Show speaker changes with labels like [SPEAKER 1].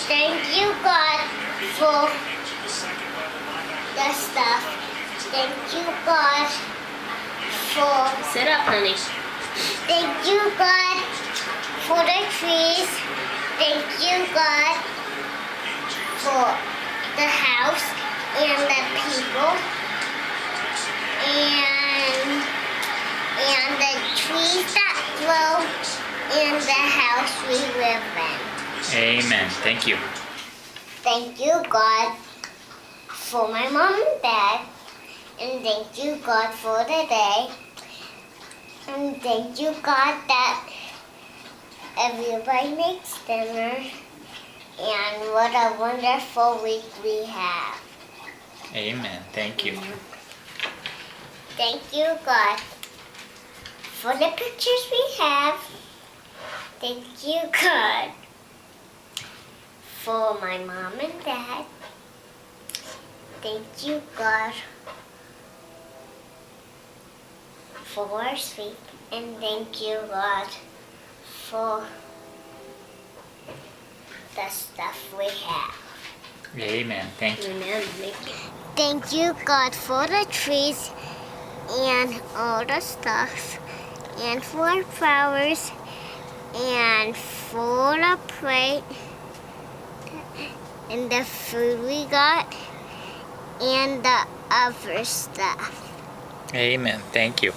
[SPEAKER 1] Thank you, God, for the stuff. Thank you, God, for...
[SPEAKER 2] Sit up, honey.
[SPEAKER 1] Thank you, God, for the trees. Thank you, God, for the house and the people and the trees that grow in the house we live in.
[SPEAKER 3] Amen. Thank you.
[SPEAKER 1] Thank you, God, for my mom and dad. And thank you, God, for the day. And thank you, God, that everybody makes dinner. And what a wonderful week we have.
[SPEAKER 3] Amen. Thank you.
[SPEAKER 1] Thank you, God, for the pictures we have. Thank you, God, for my mom and dad. Thank you, God, for our sleep. And thank you, God, for the stuff we have.
[SPEAKER 3] Amen. Thank you.
[SPEAKER 2] Amen.
[SPEAKER 1] Thank you, God, for the trees and all the stuff, and for flowers, and for the plate, and the food we got, and the other stuff.
[SPEAKER 3] Amen. Thank you.